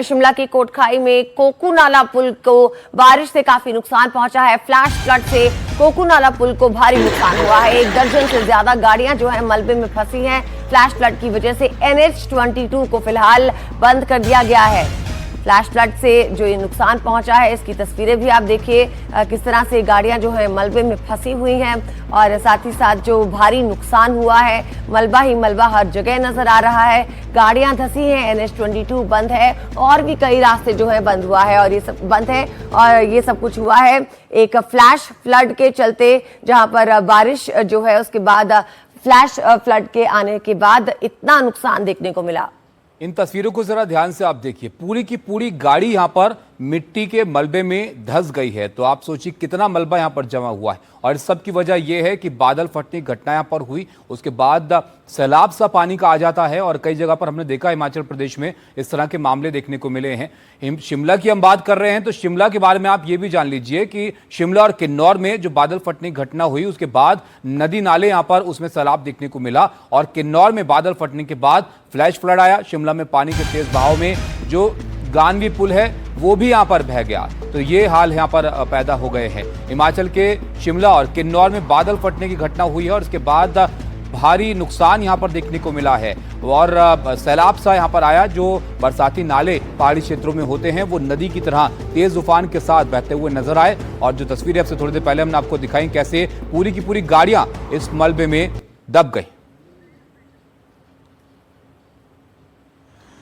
शिमला की कोटखाई में कोकूनाला पुल को बारिश से काफी नुकसान पहुंचा है। फ्लैश फ्लड से कोकूनाला पुल को भारी नुकसान हुआ है। 1 दर्जन से ज्यादा गाड़ियां जो है मलबे में फंसी हैं। फ्लैश फ्लड की वजह से NH-22 को फिलहाल बंद कर दिया गया है। फ्लैश फ्लड से जो ये नुकसान पहुंचा है इसकी तस्वीरें भी आप देखिए, किस तरह से गाड़ियां जो है मलबे में फंसी हुई हैं और साथ ही साथ जो भारी नुकसान हुआ है, मलबा ही मलबा हर जगह नजर आ रहा है। गाड़ियां धंसी हैं, NH-22 बंद है और भी कई रास्ते जो है बंद हुआ है और ये सब बंद है और ये सब कुछ हुआ है एक फ्लैश फ्लड के चलते, जहां पर बारिश जो है उसके बाद फ्लैश फ्लड के आने के बाद इतना नुकसान देखने को मिला। इन तस्वीरों को जरा ध्यान से आप देखिए, पूरी की पूरी गाड़ी यहां पर मिट्टी के मलबे में धंस गई है। तो आप सोचिए कितना मलबा यहां पर जमा हुआ है और इस सब की वजह यह है कि बादल फटने की घटना यहां पर हुई, उसके बाद सैलाब सा पानी का आ जाता है और कई जगह पर हमने देखा हिमाचल प्रदेश में इस तरह के मामले देखने को मिले हैं। शिमला की हम बात कर रहे हैं तो शिमला के बारे में आप ये भी जान लीजिए कि शिमला और किन्नौर में जो बादल फटने की घटना हुई उसके बाद नदी नाले यहां पर उसमें सैलाब देखने को मिला और किन्नौर में बादल फटने के बाद फ्लैश फ्लड आया। शिमला में पानी के तेज बहाव में जो गानवी पुल है वो भी यहां पर बह गया। तो ये हाल यहां पर पैदा हो गए हैं। हिमाचल के शिमला और किन्नौर में बादल फटने की घटना हुई है और इसके बाद भारी नुकसान यहां पर देखने को मिला है और सैलाब सा यहां पर आया। जो बरसाती नाले पहाड़ी क्षेत्रों में होते हैं वो नदी की तरह तेज तूफान के साथ बहते हुए नजर आए और जो तस्वीरें अब से थोड़ी देर पहले हमने आपको दिखाई कैसे पूरी की पूरी गाड़ियां इस मलबे में दब गई।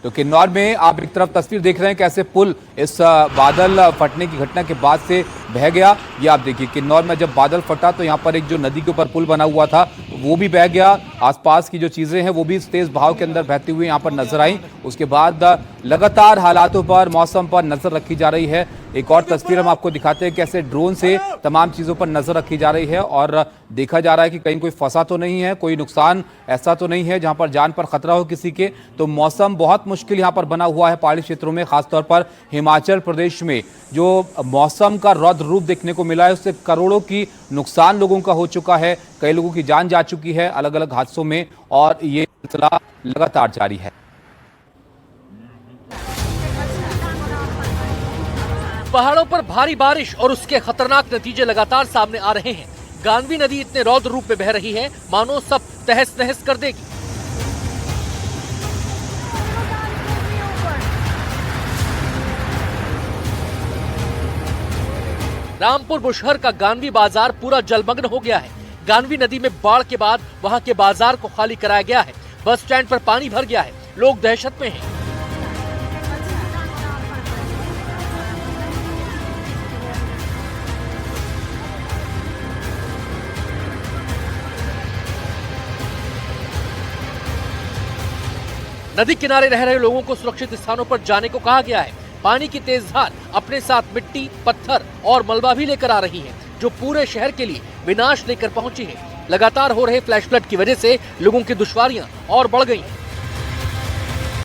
तो किन्नौर में आप एक तरफ तस्वीर देख रहे हैं कैसे पुल इस बादल फटने की घटना के बाद से बह गया। ये आप देखिए किन्नौर में जब बादल फटा तो यहाँ पर एक जो नदी के ऊपर पुल बना हुआ था वो भी बह गया। आसपास की जो चीजें हैं वो भी इस तेज बहाव के अंदर बहती हुई यहाँ पर नजर आई। उसके बाद लगातार हालातों पर, मौसम पर नजर रखी जा रही है। एक और तस्वीर हम आपको दिखाते हैं कैसे ड्रोन से तमाम चीजों पर नजर रखी जा रही है और देखा जा रहा है कि कहीं कोई फंसा तो नहीं है, कोई नुकसान ऐसा तो नहीं है जहां पर जान पर खतरा हो किसी के। तो मौसम बहुत मुश्किल यहां पर बना हुआ है पहाड़ी क्षेत्रों में, खासतौर पर हिमाचल प्रदेश में जो मौसम का रौद्र रूप देखने को मिला है उससे करोड़ों की नुकसान लोगों का हो चुका है। कई लोगों की जान जा चुकी है अलग अलग हादसों में और ये सिलसिला लगातार जारी है। पहाड़ों पर भारी बारिश और उसके खतरनाक नतीजे लगातार सामने आ रहे हैं। गानवी नदी इतने रौद्र रूप में बह रही है मानो सब तहस नहस कर देगी। रामपुर बुशहर का गानवी बाजार पूरा जलमग्न हो गया है। गानवी नदी में बाढ़ के बाद वहां के बाजार को खाली कराया गया है। बस स्टैंड पर पानी भर गया है, लोग दहशत में हैं। नदी किनारे रह रहे लोगों को सुरक्षित स्थानों पर जाने को कहा गया है। पानी की तेज धार अपने साथ मिट्टी, पत्थर और मलबा भी लेकर आ रही है जो पूरे शहर के लिए विनाश लेकर पहुंची है। लगातार हो रहे फ्लैश फ्लड की वजह से लोगों की दुश्वारियां और बढ़ गई हैं।